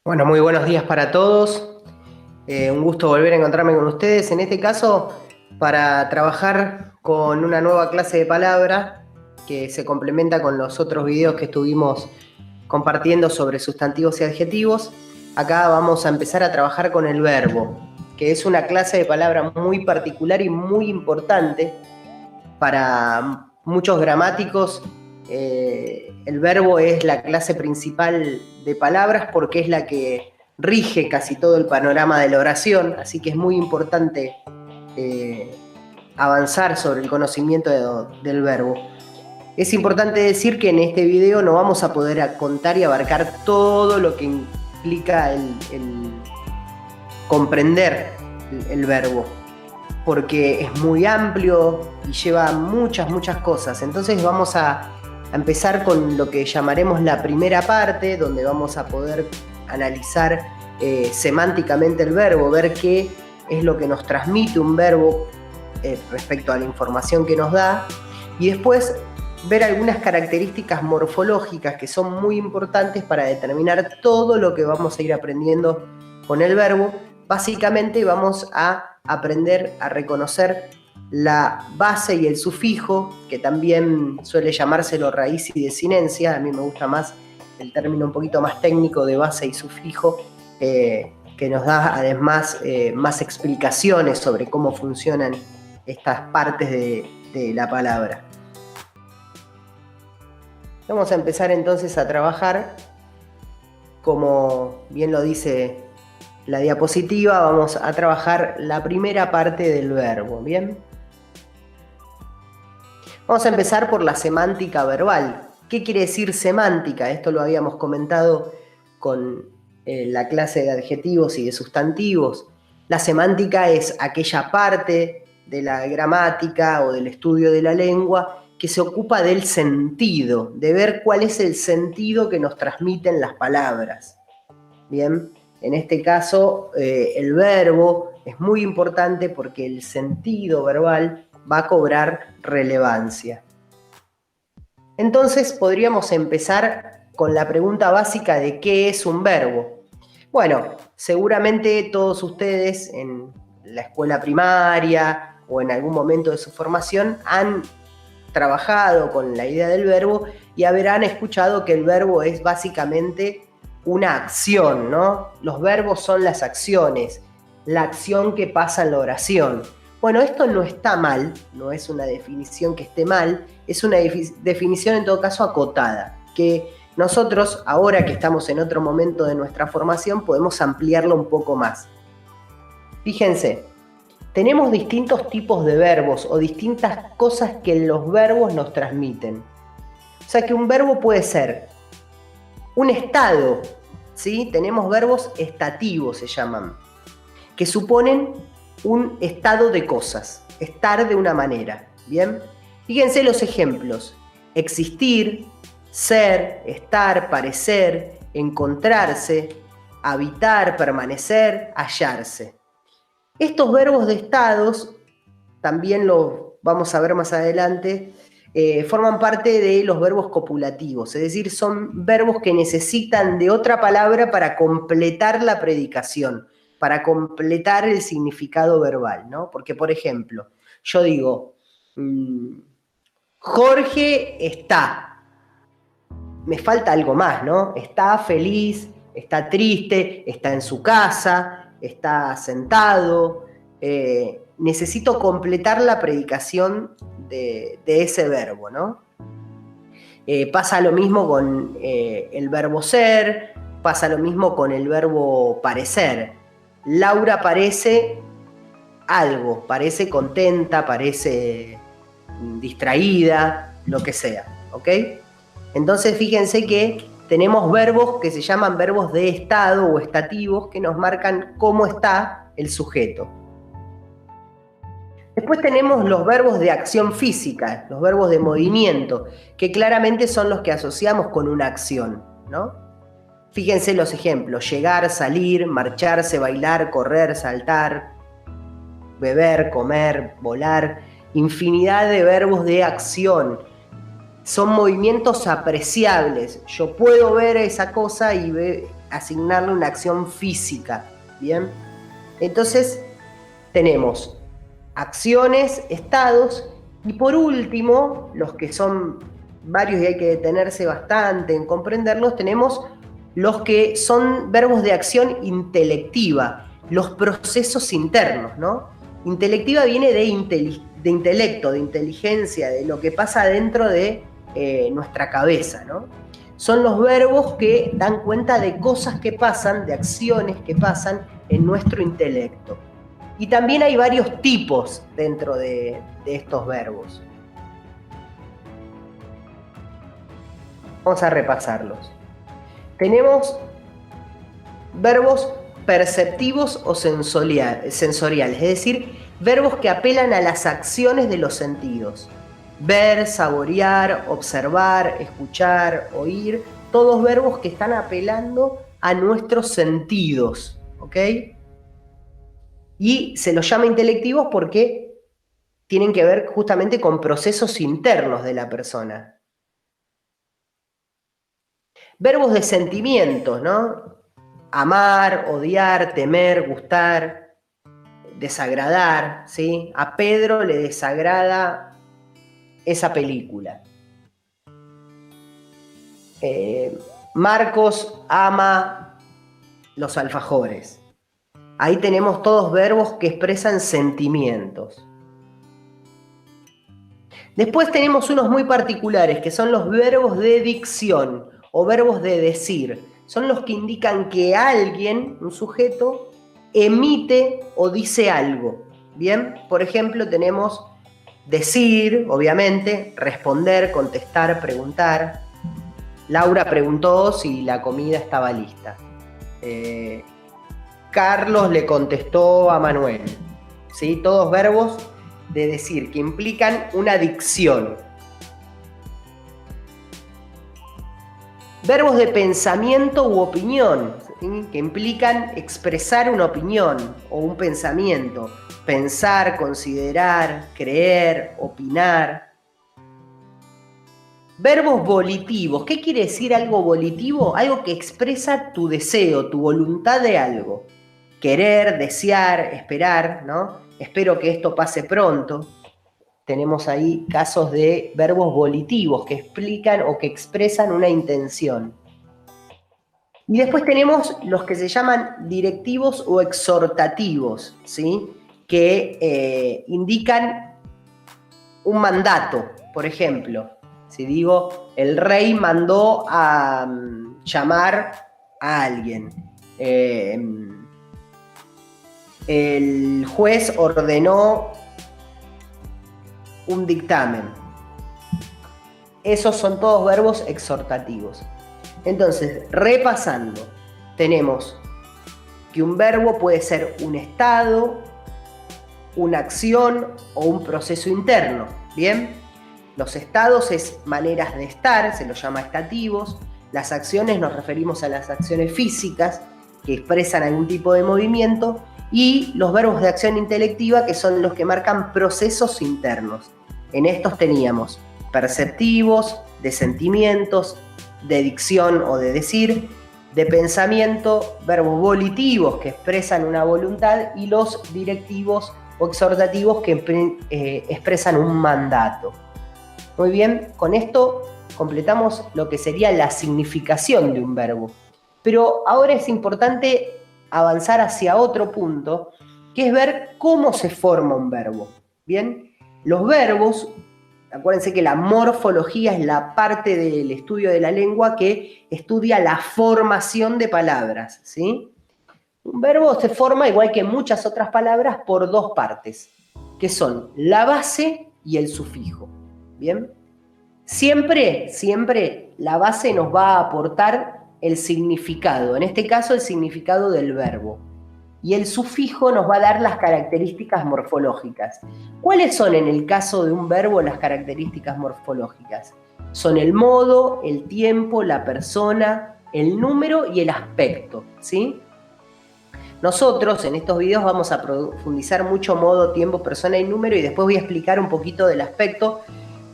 Bueno, muy buenos días para todos. Un gusto volver a encontrarme con ustedes. En este caso, para trabajar con una nueva clase de palabra que se complementa con los otros videos que estuvimos compartiendo sobre sustantivos y adjetivos. Acá vamos a empezar a trabajar con el verbo, que es una clase de palabra muy particular y muy importante para muchos gramáticos. El verbo es la clase principal de palabras porque es la que rige casi todo el panorama de la oración, así que es muy importante eh, avanzar sobre el conocimiento del verbo. Es importante decir que en este video no vamos a poder contar y abarcar todo lo que implica el comprender el verbo, porque es muy amplio y lleva muchas cosas. Entonces vamos a empezar con lo que llamaremos la primera parte, donde vamos a poder analizar semánticamente el verbo, ver qué es lo que nos transmite un verbo respecto a la información que nos da, y después ver algunas características morfológicas que son muy importantes para determinar todo lo que vamos a ir aprendiendo con el verbo. Básicamente vamos a aprender a reconocer la base y el sufijo, que también suele llamárselo raíz y desinencia. A mí me gusta más el término un poquito más técnico de base y sufijo, que nos da además más explicaciones sobre cómo funcionan estas partes de la palabra. Vamos a empezar entonces a trabajar, como bien lo dice la diapositiva. Vamos a trabajar la primera parte del verbo, ¿bien? Vamos a empezar por la semántica verbal. ¿Qué quiere decir semántica? Esto lo habíamos comentado con la clase de adjetivos y de sustantivos. La semántica es aquella parte de la gramática o del estudio de la lengua que se ocupa del sentido, de ver cuál es el sentido que nos transmiten las palabras. Bien, en este caso el verbo es muy importante porque el sentido verbal va a cobrar relevancia. Entonces podríamos empezar con la pregunta básica de qué es un verbo. Bueno, seguramente todos ustedes en la escuela primaria o en algún momento de su formación han trabajado con la idea del verbo y habrán escuchado que el verbo es básicamente una acción, ¿no? Los verbos son las acciones, la acción que pasa en la oración. Bueno, esto no está mal, no es una definición que esté mal, es una definición en todo caso acotada, que nosotros, ahora que estamos en otro momento de nuestra formación, podemos ampliarlo un poco más. Fíjense, tenemos distintos tipos de verbos o distintas cosas que los verbos nos transmiten. O sea que un verbo puede ser un estado, ¿sí? Tenemos verbos estativos, se llaman, que suponen un estado de cosas, estar de una manera, ¿bien? Fíjense los ejemplos: existir, ser, estar, parecer, encontrarse, habitar, permanecer, hallarse. Estos verbos de estados, también los vamos a ver más adelante, forman parte de los verbos copulativos, es decir, son verbos que necesitan de otra palabra para completar la predicación, para completar el significado verbal, ¿no? Porque, por ejemplo, yo digo, Jorge está, me falta algo más, ¿no? Está feliz, está triste, está en su casa, está sentado. Necesito completar la predicación de ese verbo, ¿no? Pasa lo mismo con el verbo ser, pasa lo mismo con el verbo parecer. Laura parece algo, parece contenta, parece distraída, lo que sea, ¿ok? Entonces fíjense que tenemos verbos que se llaman verbos de estado o estativos que nos marcan cómo está el sujeto. Después tenemos los verbos de acción física, los verbos de movimiento, que claramente son los que asociamos con una acción, ¿no? Fíjense los ejemplos: llegar, salir, marcharse, bailar, correr, saltar, beber, comer, volar. Infinidad de verbos de acción. Son movimientos apreciables. Yo puedo ver esa cosa y asignarle una acción física, ¿bien? Entonces, tenemos acciones, estados, y por último, los que son varios y hay que detenerse bastante en comprenderlos, tenemos los que son verbos de acción intelectiva, los procesos internos, ¿no? Intelectiva viene de intelecto, de inteligencia, de lo que pasa dentro de nuestra cabeza, ¿no? Son los verbos que dan cuenta de cosas que pasan, de acciones que pasan en nuestro intelecto. Y también hay varios tipos dentro de estos verbos. Vamos a repasarlos. Tenemos verbos perceptivos o sensoriales, es decir, verbos que apelan a las acciones de los sentidos. Ver, saborear, observar, escuchar, oír, todos verbos que están apelando a nuestros sentidos, ¿ok? Y se los llama intelectivos porque tienen que ver justamente con procesos internos de la persona. Verbos de sentimientos, ¿no? Amar, odiar, temer, gustar, desagradar, ¿sí? A Pedro le desagrada esa película. Marcos ama los alfajores. Ahí tenemos todos verbos que expresan sentimientos. Después tenemos unos muy particulares, que son los verbos de dicción o verbos de decir. Son los que indican que alguien, un sujeto, emite o dice algo. Bien, por ejemplo, tenemos decir, obviamente, responder, contestar, preguntar. Laura preguntó si la comida estaba lista. Carlos le contestó a Manuel. ¿Sí? Todos verbos de decir que implican una dicción. Verbos de pensamiento u opinión, ¿sí? Que implican expresar una opinión o un pensamiento. Pensar, considerar, creer, opinar. Verbos volitivos. ¿Qué quiere decir algo volitivo? Algo que expresa tu deseo, tu voluntad de algo. Querer, desear, esperar, ¿no? Espero que esto pase pronto. Tenemos ahí casos de verbos volitivos que explican o que expresan una intención. Y después tenemos los que se llaman directivos o exhortativos, ¿sí? Que indican un mandato. Por ejemplo, si digo, el rey mandó a llamar a alguien. El juez ordenó un dictamen. Esos son todos verbos exhortativos. Entonces, repasando, tenemos que un verbo puede ser un estado, una acción o un proceso interno. ¿Bien? Los estados es maneras de estar, se los llama estativos. Las acciones nos referimos a las acciones físicas que expresan algún tipo de movimiento. Y los verbos de acción intelectiva, que son los que marcan procesos internos. En estos teníamos perceptivos, de sentimientos, de dicción o de decir, de pensamiento, verbos volitivos que expresan una voluntad y los directivos o exhortativos que expresan un mandato. Muy bien, con esto completamos lo que sería la significación de un verbo. Pero ahora es importante avanzar hacia otro punto, que es ver cómo se forma un verbo. Bien, los verbos, acuérdense que la morfología es la parte del estudio de la lengua que estudia la formación de palabras, ¿sí? Un verbo se forma, igual que muchas otras palabras, por dos partes, que son la base y el sufijo. Bien, siempre la base nos va a aportar el significado, en este caso el significado del verbo. Y el sufijo nos va a dar las características morfológicas. ¿Cuáles son en el caso de un verbo las características morfológicas? Son el modo, el tiempo, la persona, el número y el aspecto, ¿sí? Nosotros en estos videos vamos a profundizar mucho modo, tiempo, persona y número y después voy a explicar un poquito del aspecto,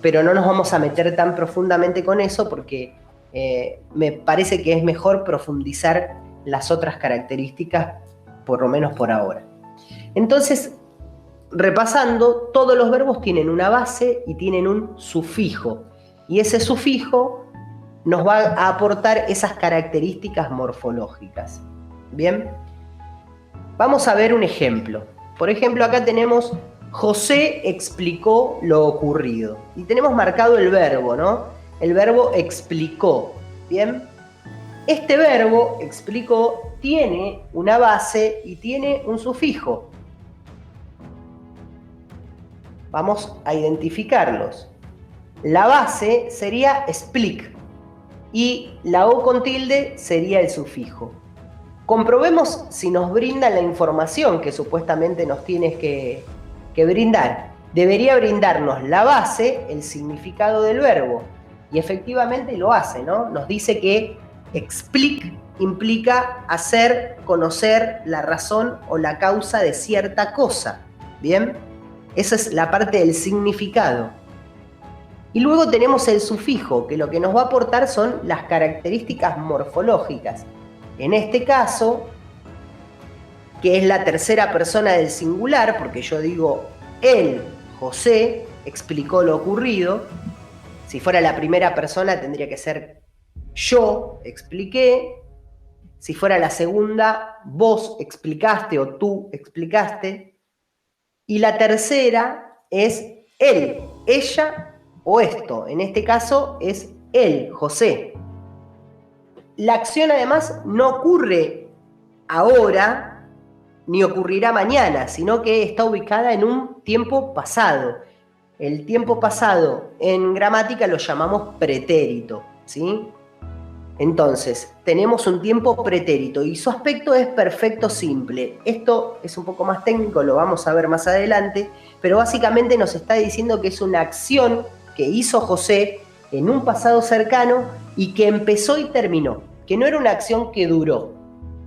pero no nos vamos a meter tan profundamente con eso porque me parece que es mejor profundizar las otras características, por lo menos por ahora. Entonces, repasando, todos los verbos tienen una base y tienen un sufijo. Y ese sufijo nos va a aportar esas características morfológicas. Bien, vamos a ver un ejemplo. Por ejemplo, acá tenemos José explicó lo ocurrido. Y tenemos marcado el verbo, ¿no? El verbo explicó. Bien, este verbo explicó tiene una base y tiene un sufijo. Vamos a identificarlos. La base sería explic y la O con tilde sería el sufijo. Comprobemos si nos brindan la información que supuestamente nos tienes que brindar. Debería brindarnos la base, el significado del verbo. Y efectivamente lo hace, ¿no? Nos dice que explic implica hacer conocer la razón o la causa de cierta cosa. ¿Bien? Esa es la parte del significado. Y luego tenemos el sufijo, que lo que nos va a aportar son las características morfológicas. En este caso, que es la tercera persona del singular, porque yo digo él, José, explicó lo ocurrido. Si fuera la primera persona tendría que ser yo expliqué. Si fuera la segunda, vos explicaste o tú explicaste. Y la tercera es él, ella o esto. En este caso es él, José. La acción además no ocurre ahora ni ocurrirá mañana, sino que está ubicada en un tiempo pasado. El tiempo pasado en gramática lo llamamos pretérito, ¿sí? Entonces, tenemos un tiempo pretérito y su aspecto es perfecto simple. Esto es un poco más técnico, lo vamos a ver más adelante, pero básicamente nos está diciendo que es una acción que hizo José en un pasado cercano y que empezó y terminó, que no era una acción que duró,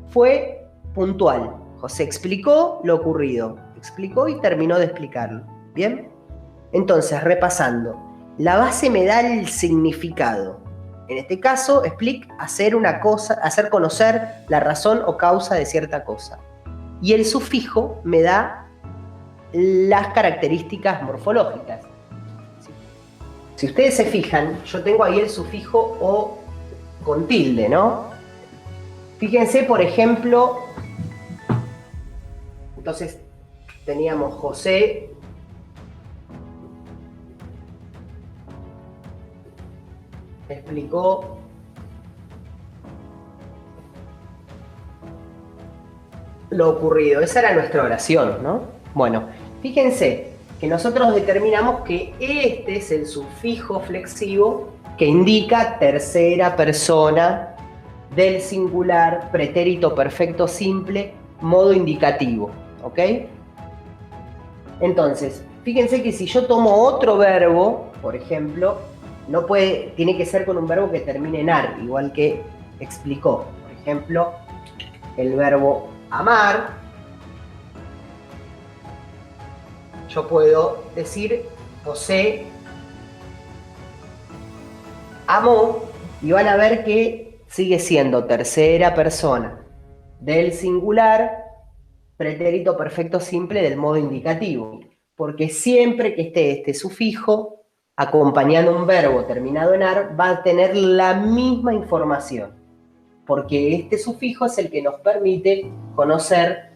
fue puntual. José explicó lo ocurrido, explicó y terminó de explicarlo. ¿Bien? Entonces, repasando, la base me da el significado. En este caso, explic, hacer una cosa, hacer conocer la razón o causa de cierta cosa. Y el sufijo me da las características morfológicas. Si ustedes se fijan, yo tengo ahí el sufijo o con tilde, ¿no? Fíjense, por ejemplo, entonces teníamos José explicó lo ocurrido. Esa era nuestra oración, ¿no? Bueno, fíjense que nosotros determinamos que este es el sufijo flexivo que indica tercera persona del singular, pretérito perfecto simple, modo indicativo, ¿ok? Entonces, fíjense que si yo tomo otro verbo, por ejemplo, no puede, tiene que ser con un verbo que termine en ar, igual que explicó. Por ejemplo, el verbo amar. Yo puedo decir José amó y van a ver que sigue siendo tercera persona del singular, pretérito perfecto simple del modo indicativo. Porque siempre que esté este sufijo acompañando un verbo terminado en ar, va a tener la misma información, porque este sufijo es el que nos permite conocer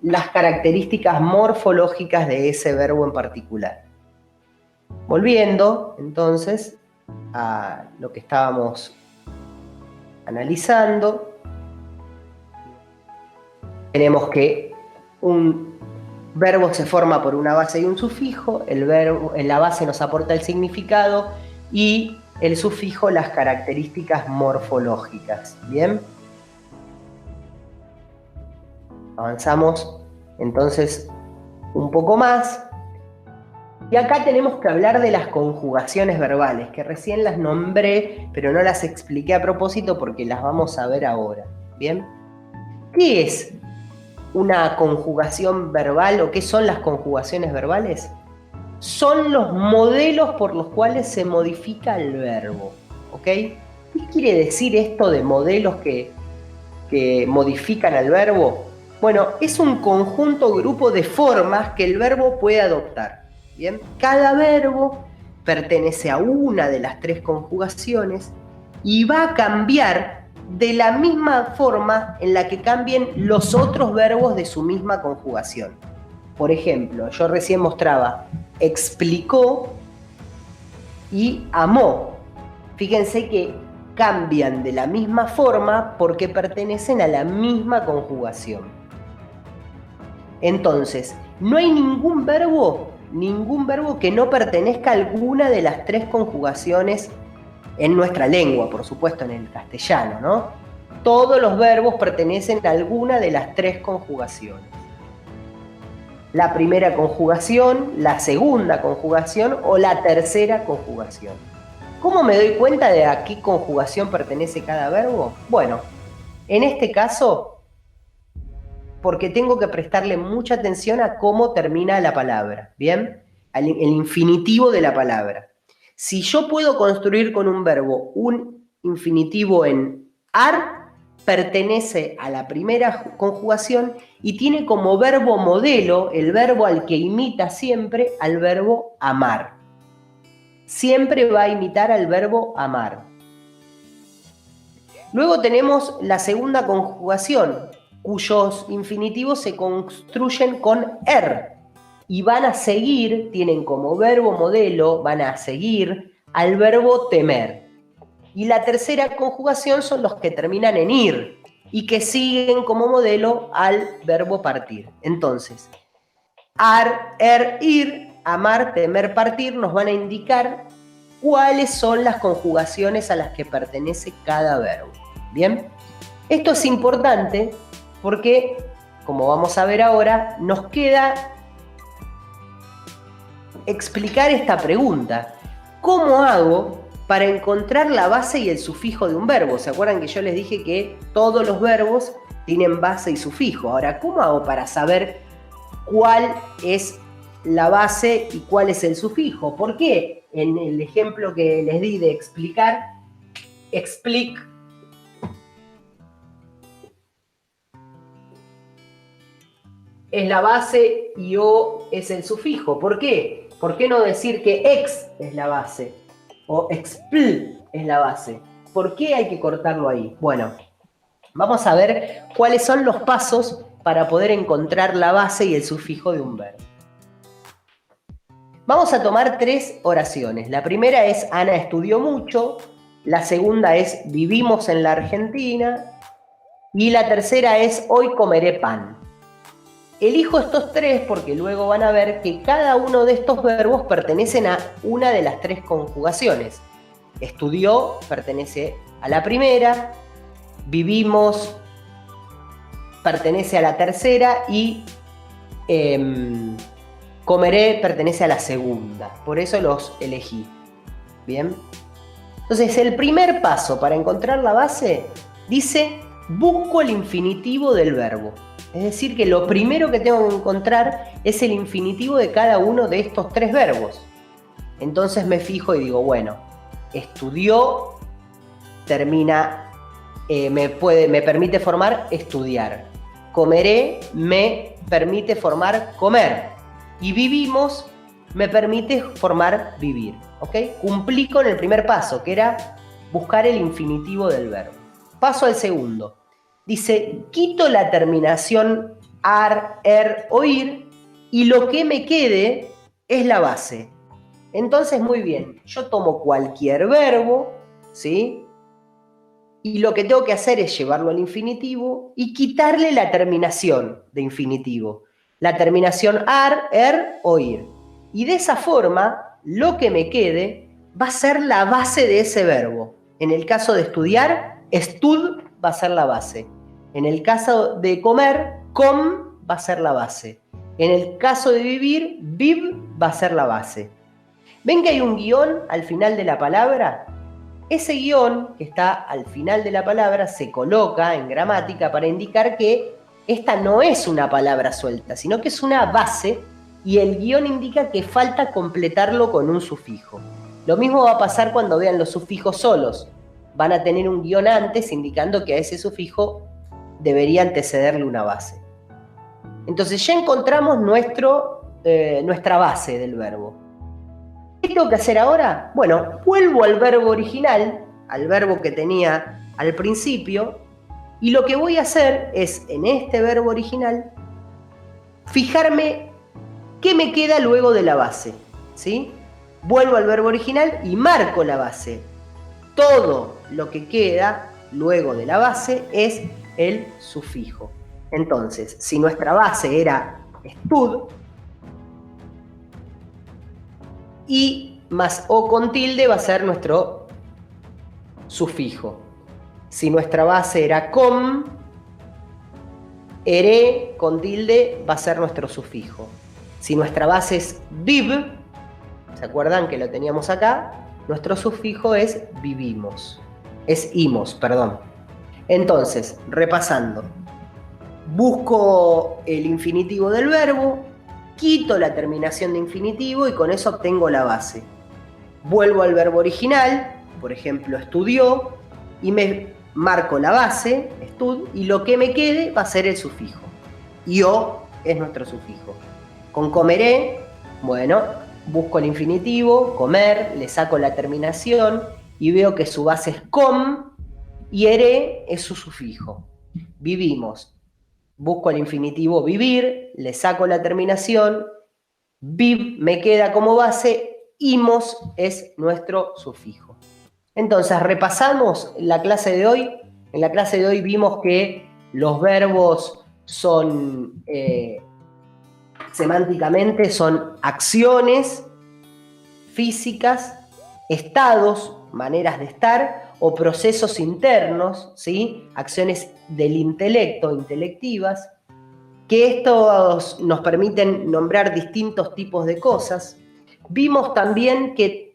las características morfológicas de ese verbo en particular. Volviendo, entonces, a lo que estábamos analizando, tenemos que un verbo se forma por una base y un sufijo, el verbo en la base nos aporta el significado y el sufijo las características morfológicas. ¿Bien? Avanzamos entonces un poco más. Y acá tenemos que hablar de las conjugaciones verbales, que recién las nombré, pero no las expliqué a propósito porque las vamos a ver ahora. ¿Bien? ¿Qué es una conjugación verbal o qué son las conjugaciones verbales? Son los modelos por los cuales se modifica el verbo, ¿ok? ¿Qué quiere decir esto de modelos que que modifican al verbo? Bueno, es un conjunto, grupo de formas que el verbo puede adoptar. ¿Bien? Cada verbo pertenece a una de las 3 conjugaciones y va a cambiar de la misma forma en la que cambien los otros verbos de su misma conjugación. Por ejemplo, yo recién mostraba explicó y amó. Fíjense que cambian de la misma forma porque pertenecen a la misma conjugación. Entonces, no hay ningún verbo que no pertenezca a alguna de las 3 conjugaciones en nuestra lengua, por supuesto, en el castellano, ¿no? Todos los verbos pertenecen a alguna de las 3 conjugaciones. La primera conjugación, la segunda conjugación o la tercera conjugación. ¿Cómo me doy cuenta de a qué conjugación pertenece cada verbo? Bueno, en este caso, porque tengo que prestarle mucha atención a cómo termina la palabra, ¿bien? El infinitivo de la palabra. Si yo puedo construir con un verbo un infinitivo en ar, pertenece a la primera conjugación y tiene como verbo modelo, el verbo al que imita siempre, al verbo amar. Siempre va a imitar al verbo amar. Luego tenemos la segunda conjugación, cuyos infinitivos se construyen con er y van a seguir, tienen como verbo modelo, van a seguir al verbo temer. Y la tercera conjugación son los que terminan en ir y que siguen como modelo al verbo partir. Entonces, ar, er, ir, amar, temer, partir nos van a indicar cuáles son las conjugaciones a las que pertenece cada verbo. ¿Bien? Esto es importante porque, como vamos a ver ahora, nos queda explicar esta pregunta. ¿Cómo hago para encontrar la base y el sufijo de un verbo? ¿Se acuerdan que yo les dije que todos los verbos tienen base y sufijo? Ahora, ¿cómo hago para saber cuál es la base y cuál es el sufijo? ¿Por qué? En el ejemplo que les di de explicar, explic es la base y o es el sufijo. ¿Por qué? ¿Por qué no decir que ex es la base o expl es la base? ¿Por qué hay que cortarlo ahí? Bueno, vamos a ver cuáles son los pasos para poder encontrar la base y el sufijo de un verbo. Vamos a tomar 3 oraciones. La primera es Ana estudió mucho, la segunda es vivimos en la Argentina y la tercera es hoy comeré pan. Elijo estos 3 porque luego van a ver que cada uno de estos verbos pertenecen a una de las 3 conjugaciones. Estudió pertenece a la primera, vivimos pertenece a la tercera y comeré pertenece a la segunda. Por eso los elegí. ¿Bien? Entonces, el primer paso para encontrar la base dice, busco el infinitivo del verbo. Es decir, que lo primero que tengo que encontrar es el infinitivo de cada uno de estos 3 verbos. Entonces me fijo y digo, bueno, estudió, termina, me permite formar estudiar. Comeré, me permite formar comer. Y vivimos, me permite formar vivir. ¿Ok? Cumplí con el primer paso, que era buscar el infinitivo del verbo. Paso al segundo. Dice, quito la terminación ar, er o ir y lo que me quede es la base. Entonces, muy bien, yo tomo cualquier verbo, ¿sí? Y lo que tengo que hacer es llevarlo al infinitivo y quitarle la terminación de infinitivo. La terminación ar, er o ir. Y de esa forma, lo que me quede va a ser la base de ese verbo. En el caso de estudiar, estud va a ser la base. En el caso de comer, com va a ser la base. En el caso de vivir, viv va a ser la base. ¿Ven que hay un guión al final de la palabra? Ese guión que está al final de la palabra se coloca en gramática para indicar que esta no es una palabra suelta, sino que es una base y el guión indica que falta completarlo con un sufijo. Lo mismo va a pasar cuando vean los sufijos solos. Van a tener un guión antes indicando que a ese sufijo debería antecederle una base. Entonces ya encontramos nuestra base del verbo. ¿Qué tengo que hacer ahora? Bueno, vuelvo al verbo original, al verbo que tenía al principio, y lo que voy a hacer es, en este verbo original, fijarme qué me queda luego de la base, ¿sí? Vuelvo al verbo original y marco la base. Todo lo que queda luego de la base es el sufijo. Entonces, si nuestra base era stud, y más o con tilde va a ser nuestro sufijo. Si nuestra base era com, ere con tilde va a ser nuestro sufijo. Si nuestra base es viv, ¿se acuerdan que lo teníamos acá? Nuestro sufijo es vivimos. Es imos, perdón. Entonces, repasando. Busco el infinitivo del verbo, quito la terminación de infinitivo y con eso obtengo la base. Vuelvo al verbo original, por ejemplo, estudió, y me marco la base, estud, y lo que me quede va a ser el sufijo. Io es nuestro sufijo. Con comeré, bueno, busco el infinitivo, comer, le saco la terminación y veo que su base es com y ere es su sufijo. Vivimos. Busco el infinitivo vivir, le saco la terminación, viv me queda como base, imos es nuestro sufijo. Entonces, repasamos la clase de hoy. En la clase de hoy vimos que los verbos son, semánticamente, son acciones físicas, estados, maneras de estar, o procesos internos, ¿sí? Acciones del intelecto, intelectivas, que estos nos permiten nombrar distintos tipos de cosas. Vimos también que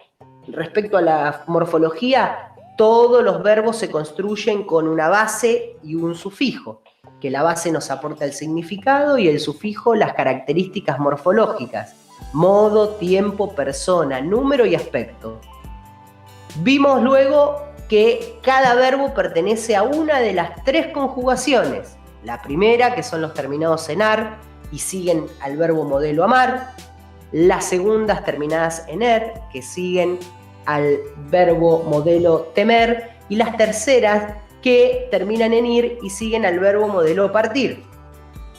respecto a la morfología, todos los verbos se construyen con una base y un sufijo, que la base nos aporta el significado y el sufijo las características morfológicas, modo, tiempo, persona, número y aspecto. Vimos luego que cada verbo pertenece a una de las 3 conjugaciones. La primera, que son los terminados en ar y siguen al verbo modelo amar. Las segundas terminadas en er, que siguen al verbo modelo temer. Y las terceras, que terminan en ir y siguen al verbo modelo partir.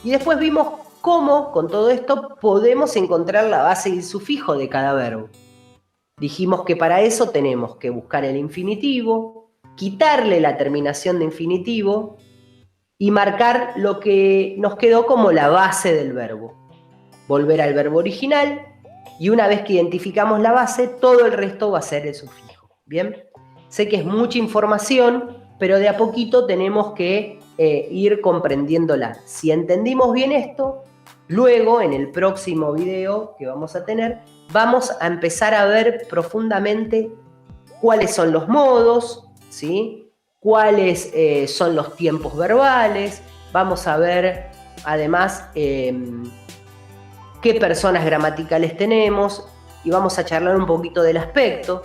Y después vimos cómo, con todo esto, podemos encontrar la base y el sufijo de cada verbo. Dijimos que para eso tenemos que buscar el infinitivo, quitarle la terminación de infinitivo y marcar lo que nos quedó como la base del verbo. Volver al verbo original y una vez que identificamos la base, todo el resto va a ser el sufijo. ¿Bien? Sé que es mucha información, pero de a poquito tenemos que ir comprendiéndola. Si entendimos bien esto, luego en el próximo video que vamos a tener, vamos a empezar a ver profundamente cuáles son los modos, ¿sí? Cuáles son los tiempos verbales. Vamos a ver además qué personas gramaticales tenemos y vamos a charlar un poquito del aspecto.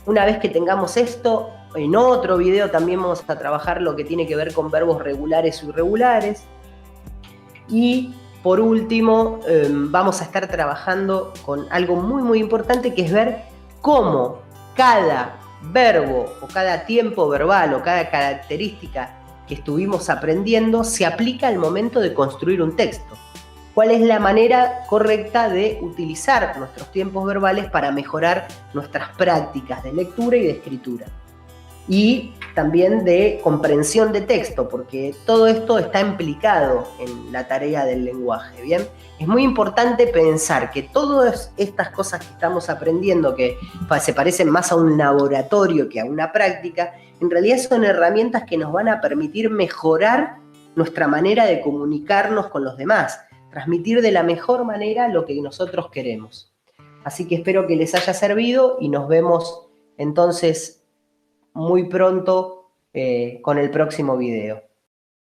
Una vez que tengamos esto, en otro video también vamos a trabajar lo que tiene que ver con verbos regulares o irregulares. Y por último, vamos a estar trabajando con algo muy, muy importante, que es ver cómo cada verbo o cada tiempo verbal o cada característica que estuvimos aprendiendo se aplica al momento de construir un texto. ¿Cuál es la manera correcta de utilizar nuestros tiempos verbales para mejorar nuestras prácticas de lectura y de escritura? Y también de comprensión de texto, porque todo esto está implicado en la tarea del lenguaje, ¿bien? Es muy importante pensar que todas estas cosas que estamos aprendiendo, que se parecen más a un laboratorio que a una práctica, en realidad son herramientas que nos van a permitir mejorar nuestra manera de comunicarnos con los demás, transmitir de la mejor manera lo que nosotros queremos. Así que espero que les haya servido y nos vemos entonces muy pronto con el próximo video.